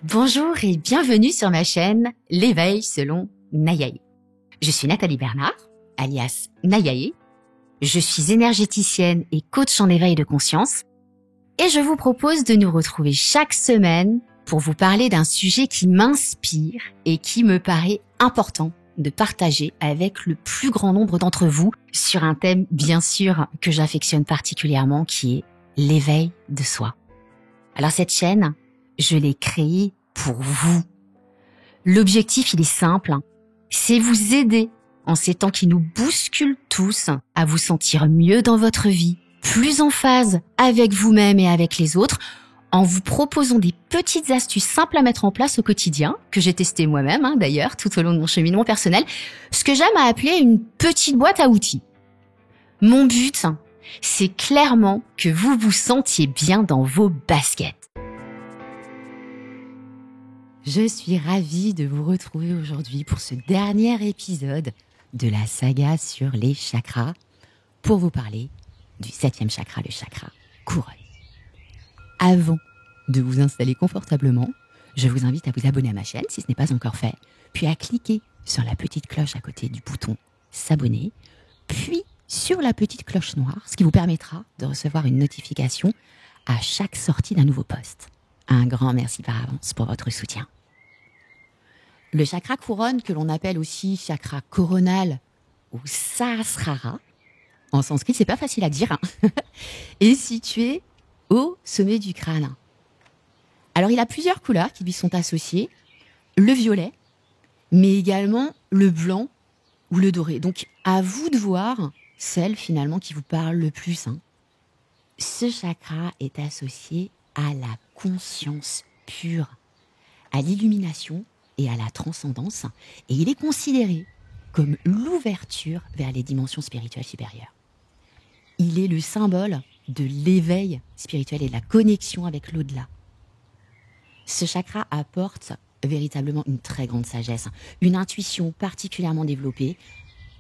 Bonjour et bienvenue sur ma chaîne L'éveil selon Nayaé. Je suis Nathalie Bernard, alias Nayaé. Je suis énergéticienne et coach en éveil de conscience. Et je vous propose de nous retrouver chaque semaine pour vous parler d'un sujet qui m'inspire et qui me paraît important de partager avec le plus grand nombre d'entre vous sur un thème bien sûr que j'affectionne particulièrement qui est l'éveil de soi. Alors cette chaîne, je l'ai créée pour vous. L'objectif, il est simple, c'est vous aider en ces temps qui nous bousculent tous à vous sentir mieux dans votre vie, plus en phase avec vous-même et avec les autres, en vous proposant des petites astuces simples à mettre en place au quotidien, que j'ai testé moi-même d'ailleurs tout au long de mon cheminement personnel, ce que j'aime à appeler une petite boîte à outils. Mon but, c'est clairement que vous vous sentiez bien dans vos baskets. Je suis ravie de vous retrouver aujourd'hui pour ce dernier épisode de la saga sur les chakras pour vous parler du 7e chakra, le chakra couronne. Avant de vous installer confortablement, je vous invite à vous abonner à ma chaîne si ce n'est pas encore fait, puis à cliquer sur la petite cloche à côté du bouton s'abonner, puis sur la petite cloche noire, ce qui vous permettra de recevoir une notification à chaque sortie d'un nouveau post. Un grand merci par avance pour votre soutien. Le chakra couronne, que l'on appelle aussi chakra coronal ou Sahasrara, en sanskrit, c'est pas facile à dire, est situé au sommet du crâne. Alors, il a plusieurs couleurs qui lui sont associées, le violet, mais également le blanc ou le doré. Donc, à vous de voir celle finalement qui vous parle le plus. Ce chakra est associé à la conscience pure, à l'illumination et à la transcendance, et il est considéré comme l'ouverture vers les dimensions spirituelles supérieures. Il est le symbole de l'éveil spirituel et de la connexion avec l'au-delà. Ce chakra apporte véritablement une très grande sagesse, une intuition particulièrement développée,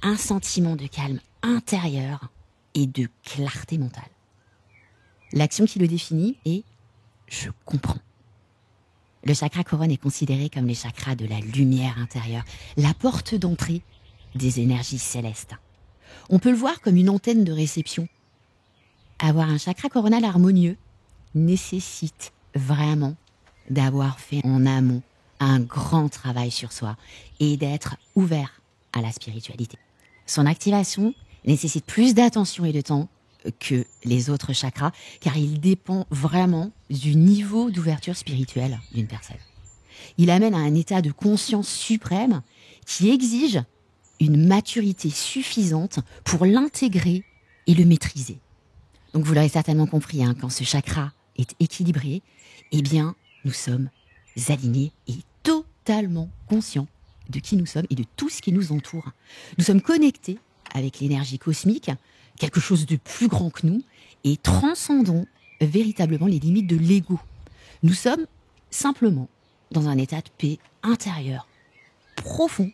un sentiment de calme intérieur et de clarté mentale. L'action qui le définit est « je comprends ». Le chakra couronne est considéré comme les chakras de la lumière intérieure, la porte d'entrée des énergies célestes. On peut le voir comme une antenne de réception. Avoir un chakra coronal harmonieux nécessite vraiment d'avoir fait en amont un grand travail sur soi et d'être ouvert à la spiritualité. Son activation nécessite plus d'attention et de temps que les autres chakras, car il dépend vraiment du niveau d'ouverture spirituelle d'une personne. Il amène à un état de conscience suprême qui exige une maturité suffisante pour l'intégrer et le maîtriser. Donc vous l'aurez certainement compris, quand ce chakra est équilibré, eh bien nous sommes alignés et totalement conscients de qui nous sommes et de tout ce qui nous entoure. Nous sommes connectés avec l'énergie cosmique, quelque chose de plus grand que nous, et transcendons véritablement les limites de l'ego. Nous sommes simplement dans un état de paix intérieure, profond,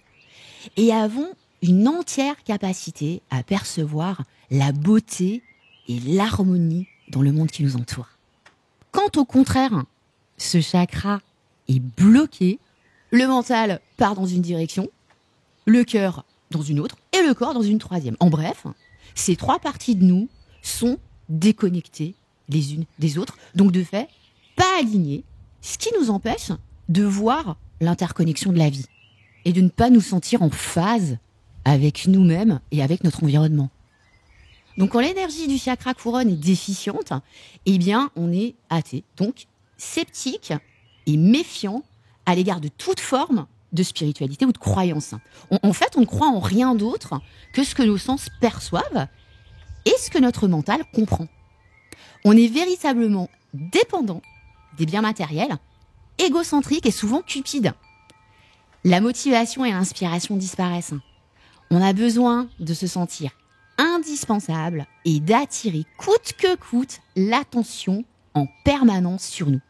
et avons une entière capacité à percevoir la beauté et l'harmonie dans le monde qui nous entoure. Quand au contraire, ce chakra est bloqué, le mental part dans une direction, le cœur dans une autre, et le corps dans une troisième. En bref, ces trois parties de nous sont déconnectées les unes des autres, donc de fait, pas alignées, ce qui nous empêche de voir l'interconnexion de la vie et de ne pas nous sentir en phase avec nous-mêmes et avec notre environnement. Donc quand l'énergie du chakra couronne est déficiente, eh bien on est athée, donc sceptique et méfiant à l'égard de toute forme de spiritualité ou de croyance. En fait, on ne croit en rien d'autre que ce que nos sens perçoivent et ce que notre mental comprend. On est véritablement dépendant des biens matériels, égocentrique et souvent cupide. La motivation et l'inspiration disparaissent. On a besoin de se sentir indispensable et d'attirer coûte que coûte l'attention en permanence sur nous.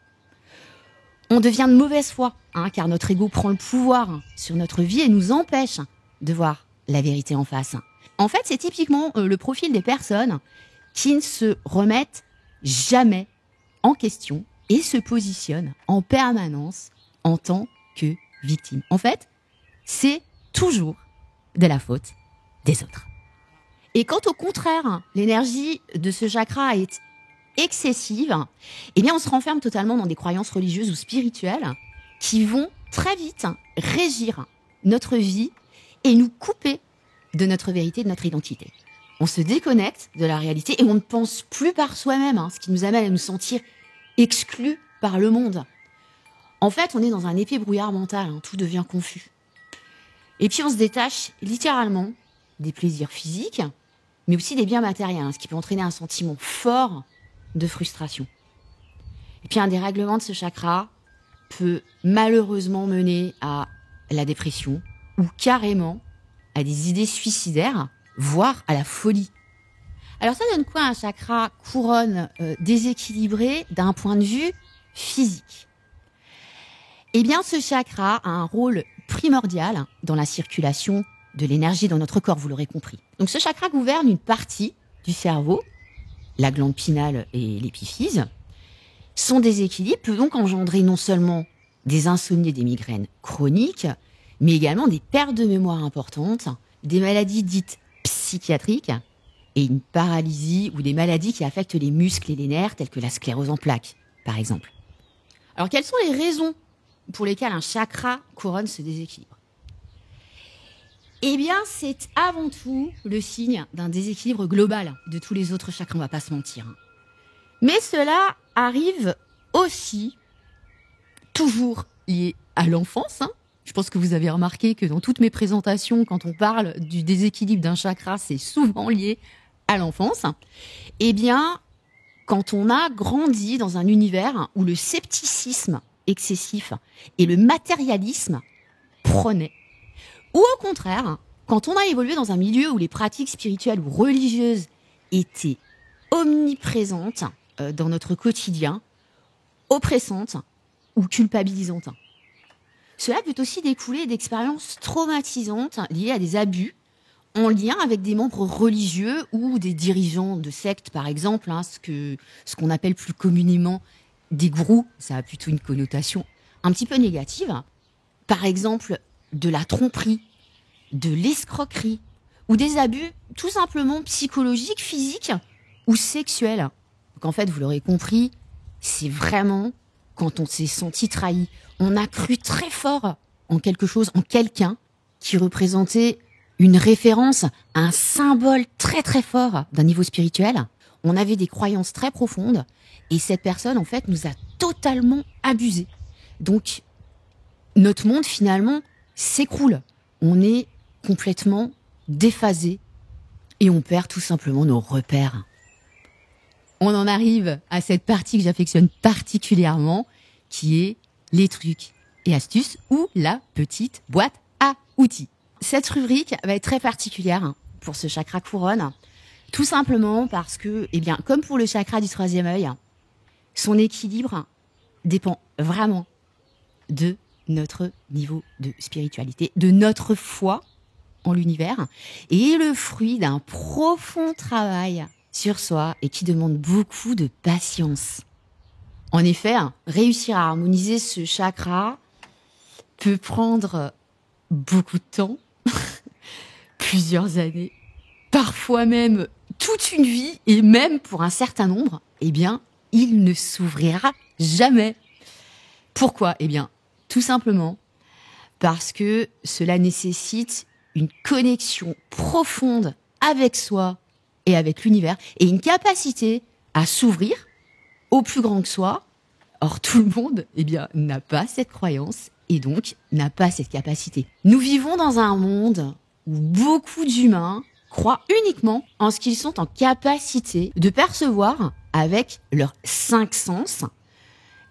On devient de mauvaise foi, car notre ego prend le pouvoir sur notre vie et nous empêche de voir la vérité en face. En fait, c'est typiquement le profil des personnes qui ne se remettent jamais en question et se positionnent en permanence en tant que victime. En fait, c'est toujours de la faute des autres. Et quand au contraire, l'énergie de ce chakra est excessive, eh bien on se renferme totalement dans des croyances religieuses ou spirituelles qui vont très vite régir notre vie et nous couper de notre vérité, de notre identité. On se déconnecte de la réalité et on ne pense plus par soi-même, ce qui nous amène à nous sentir exclus par le monde. En fait, on est dans un épais brouillard mental, tout devient confus. Et puis on se détache littéralement des plaisirs physiques, mais aussi des biens matériels, ce qui peut entraîner un sentiment fort de frustration. Et puis un dérèglement de ce chakra peut malheureusement mener à la dépression ou carrément à des idées suicidaires, voire à la folie. Alors ça donne quoi un chakra couronne déséquilibré d'un point de vue physique? Eh bien ce chakra a un rôle primordial dans la circulation de l'énergie dans notre corps, vous l'aurez compris. Donc ce chakra gouverne une partie du cerveau, la glande pinale et l'épiphyse. Son déséquilibre peut donc engendrer non seulement des insomnies et des migraines chroniques, mais également des pertes de mémoire importantes, des maladies dites psychiatriques et une paralysie ou des maladies qui affectent les muscles et les nerfs, telles que la sclérose en plaques, par exemple. Alors, quelles sont les raisons pour lesquelles un chakra couronne se déséquilibre? Eh bien, c'est avant tout le signe d'un déséquilibre global de tous les autres chakras, on ne va pas se mentir. Mais cela arrive aussi toujours lié à l'enfance. Je pense que vous avez remarqué que dans toutes mes présentations, quand on parle du déséquilibre d'un chakra, c'est souvent lié à l'enfance. Eh bien, quand on a grandi dans un univers où le scepticisme excessif et le matérialisme prenaient, ou au contraire, quand on a évolué dans un milieu où les pratiques spirituelles ou religieuses étaient omniprésentes dans notre quotidien, oppressantes ou culpabilisantes. Cela peut aussi découler d'expériences traumatisantes liées à des abus en lien avec des membres religieux ou des dirigeants de sectes, par exemple, ce qu'on appelle plus communément des gourous. Ça a plutôt une connotation un petit peu négative. Par exemple, de la tromperie, de l'escroquerie ou des abus tout simplement psychologiques, physiques ou sexuels. Donc en fait, vous l'aurez compris, c'est vraiment quand on s'est senti trahi. On a cru très fort en quelque chose, en quelqu'un qui représentait une référence, un symbole très très fort d'un niveau spirituel. On avait des croyances très profondes et cette personne en fait nous a totalement abusés. Donc notre monde finalement s'écroule. On est complètement déphasé et on perd tout simplement nos repères. On en arrive à cette partie que j'affectionne particulièrement, qui est les trucs et astuces ou la petite boîte à outils. Cette rubrique va être très particulière pour ce chakra couronne, tout simplement parce que, comme pour le chakra du troisième œil, son équilibre dépend vraiment de notre niveau de spiritualité, de notre foi en l'univers, et est le fruit d'un profond travail sur soi et qui demande beaucoup de patience. En effet, réussir à harmoniser ce chakra peut prendre beaucoup de temps, plusieurs années, parfois même toute une vie, et même pour un certain nombre, il ne s'ouvrira jamais. Pourquoi ? Tout simplement parce que cela nécessite une connexion profonde avec soi et avec l'univers, et une capacité à s'ouvrir au plus grand que soi. Or, tout le monde, n'a pas cette croyance et donc n'a pas cette capacité. Nous vivons dans un monde où beaucoup d'humains croient uniquement en ce qu'ils sont en capacité de percevoir avec leurs 5 sens.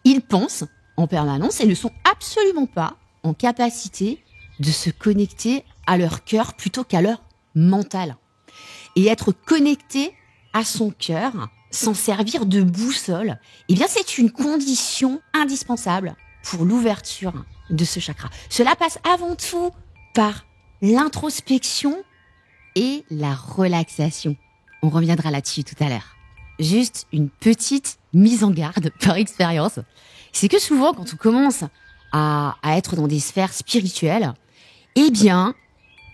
Ils pensent en permanence et ne sont absolument pas en capacité de se connecter à leur cœur plutôt qu'à leur mental. Et être connecté à son cœur, s'en servir de boussole, c'est une condition indispensable pour l'ouverture de ce chakra. Cela passe avant tout par l'introspection et la relaxation. On reviendra là-dessus tout à l'heure. Juste une petite mise en garde par expérience. C'est que souvent, quand on commence à être dans des sphères spirituelles, eh bien,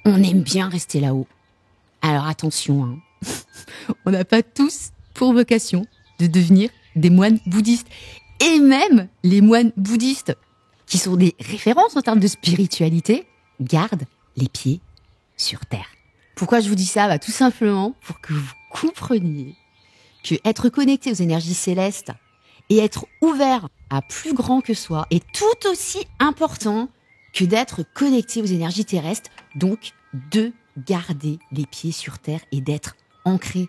on aime bien rester là-haut. Alors attention, hein. On n'a pas tous pour vocation de devenir des moines bouddhistes. Et même les moines bouddhistes, qui sont des références en termes de spiritualité, gardent les pieds sur terre. Pourquoi je vous dis ça ? Tout simplement pour que vous compreniez que être connecté aux énergies célestes et être ouvert à plus grand que soi est tout aussi important que d'être connecté aux énergies terrestres, donc de garder les pieds sur terre et d'être ancré.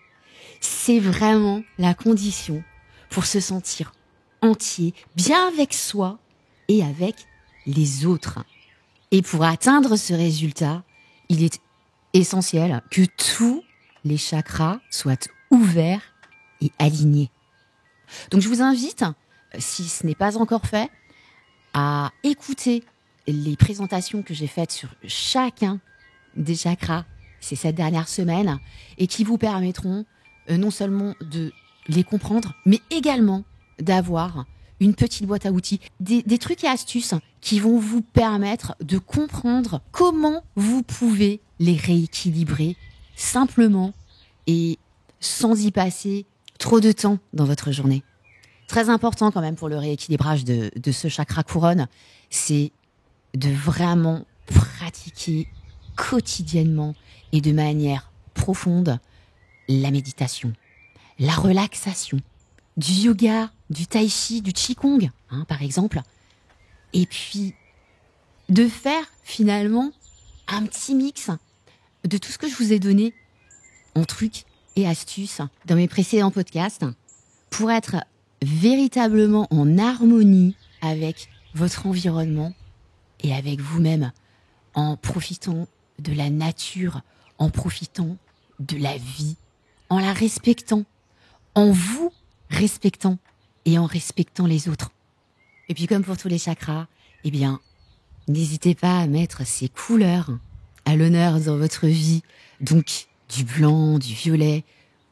C'est vraiment la condition pour se sentir entier, bien avec soi et avec les autres. Et pour atteindre ce résultat, il est essentiel que tous les chakras soient ouverts et alignés. Donc je vous invite, si ce n'est pas encore fait, à écouter les présentations que j'ai faites sur chacun des chakras ces dernières semaines et qui vous permettront non seulement de les comprendre, mais également d'avoir une petite boîte à outils, des trucs et astuces qui vont vous permettre de comprendre comment vous pouvez les rééquilibrer simplement et sans y passer trop de temps dans votre journée. Très important quand même pour le rééquilibrage de ce chakra couronne, c'est de vraiment pratiquer quotidiennement et de manière profonde la méditation, la relaxation, du yoga, du tai chi, du qigong, par exemple. Et puis, de faire finalement un petit mix de tout ce que je vous ai donné en trucs et astuces dans mes précédents podcasts pour être véritablement en harmonie avec votre environnement et avec vous-même, en profitant de la nature, en profitant de la vie, en la respectant, en vous respectant et en respectant les autres. Et puis comme pour tous les chakras, eh bien, n'hésitez pas à mettre ces couleurs à l'honneur dans votre vie, donc du blanc, du violet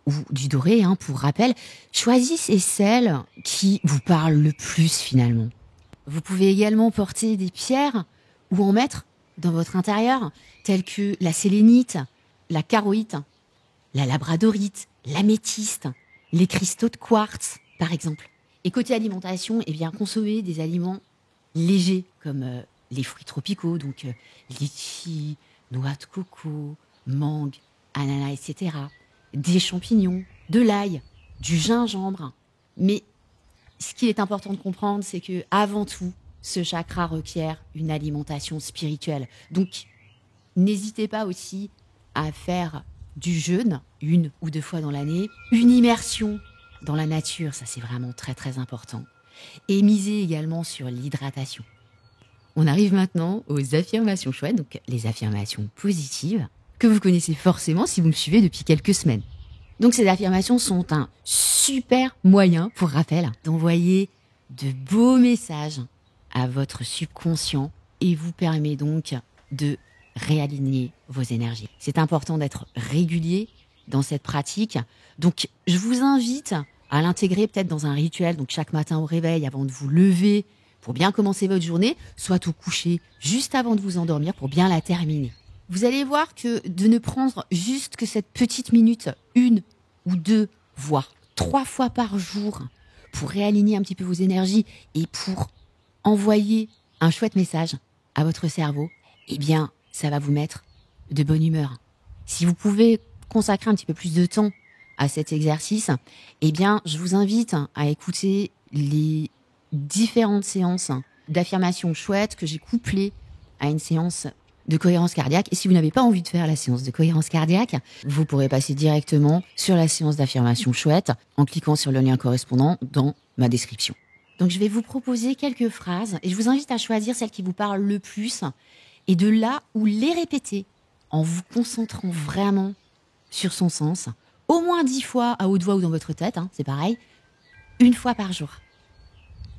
ou du doré, pour rappel. Choisissez celles qui vous parlent le plus finalement. Vous pouvez également porter des pierres ou en mettre dans votre intérieur, telles que la sélénite, la charoïte, la labradorite, l'améthyste, les cristaux de quartz, par exemple. Et côté alimentation, eh bien, consommez des aliments légers, comme les fruits tropicaux, donc litchi, noix de coco, mangue, ananas, etc. Des champignons, de l'ail, du gingembre. Mais ce qui est important de comprendre, c'est que avant tout, ce chakra requiert une alimentation spirituelle. Donc, n'hésitez pas aussi à faire du jeûne, 1 ou 2 fois dans l'année, une immersion dans la nature, ça c'est vraiment très très important. Et misez également sur l'hydratation. On arrive maintenant aux affirmations chouettes, donc les affirmations positives, que vous connaissez forcément si vous me suivez depuis quelques semaines. Donc ces affirmations sont un super moyen, pour rappel, d'envoyer de beaux messages à votre subconscient et vous permet donc de réaligner vos énergies. C'est important d'être régulier dans cette pratique. Donc, je vous invite à l'intégrer peut-être dans un rituel, donc chaque matin au réveil, avant de vous lever, pour bien commencer votre journée, soit au coucher, juste avant de vous endormir, pour bien la terminer. Vous allez voir que de ne prendre juste que cette petite minute, 1 ou 2, voire 3 fois par jour, pour réaligner un petit peu vos énergies et pour envoyer un chouette message à votre cerveau, eh bien, ça va vous mettre de bonne humeur. Si vous pouvez consacrer un petit peu plus de temps à cet exercice, eh bien, je vous invite à écouter les différentes séances d'affirmations chouettes que j'ai couplées à une séance de cohérence cardiaque. Et si vous n'avez pas envie de faire la séance de cohérence cardiaque, vous pourrez passer directement sur la séance d'affirmation chouette en cliquant sur le lien correspondant dans ma description. Donc, je vais vous proposer quelques phrases et je vous invite à choisir celle qui vous parle le plus et de là où les répéter en vous concentrant vraiment sur son sens, au moins 10 fois à haute voix ou dans votre tête, c'est pareil, 1 fois par jour.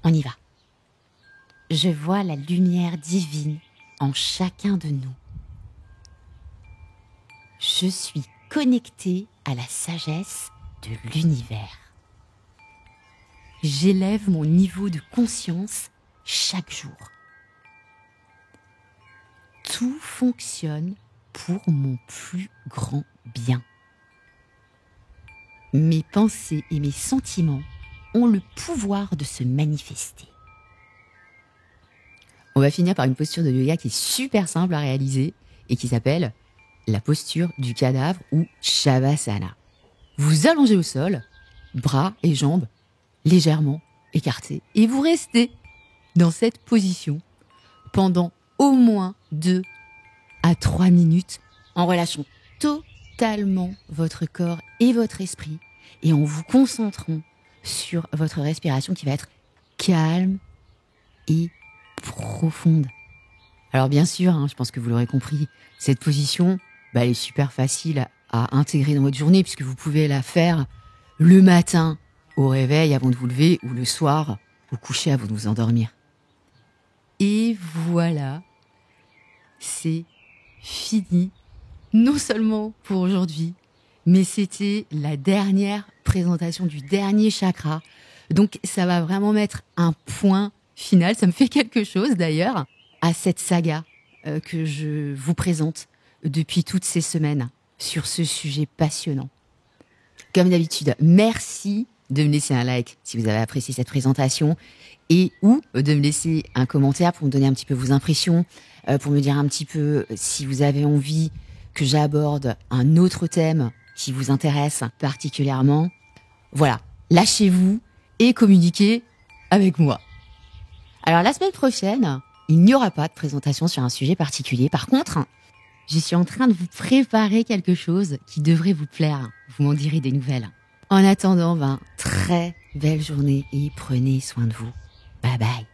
On y va. Je vois la lumière divine en chacun de nous. Je suis connectée à la sagesse de l'univers. J'élève mon niveau de conscience chaque jour. tout fonctionne pour mon plus grand bien. Mes pensées et mes sentiments ont le pouvoir de se manifester. On va finir par une posture de yoga qui est super simple à réaliser et qui s'appelle la posture du cadavre ou Shavasana. Vous allongez au sol, bras et jambes légèrement écartés, et vous restez dans cette position pendant au moins 2 à 3 minutes en relâchant totalement votre corps et votre esprit et en vous concentrant sur votre respiration qui va être calme et profonde. Alors bien sûr, je pense que vous l'aurez compris, cette position, elle est super facile à intégrer dans votre journée puisque vous pouvez la faire le matin au réveil avant de vous lever ou le soir au coucher avant de vous endormir. Et voilà, c'est fini, non seulement pour aujourd'hui, mais c'était la dernière présentation du dernier chakra. Donc ça va vraiment mettre un point final, ça me fait quelque chose d'ailleurs, à cette saga que je vous présente depuis toutes ces semaines sur ce sujet passionnant. Comme d'habitude, merci de me laisser un like si vous avez apprécié cette présentation et ou de me laisser un commentaire pour me donner un petit peu vos impressions, pour me dire un petit peu si vous avez envie que j'aborde un autre thème qui vous intéresse particulièrement. Voilà, lâchez-vous et communiquez avec moi. Alors la semaine prochaine, il n'y aura pas de présentation sur un sujet particulier. Par contre, je suis en train de vous préparer quelque chose qui devrait vous plaire. Vous m'en direz des nouvelles. En attendant, très belle journée et prenez soin de vous. Bye bye.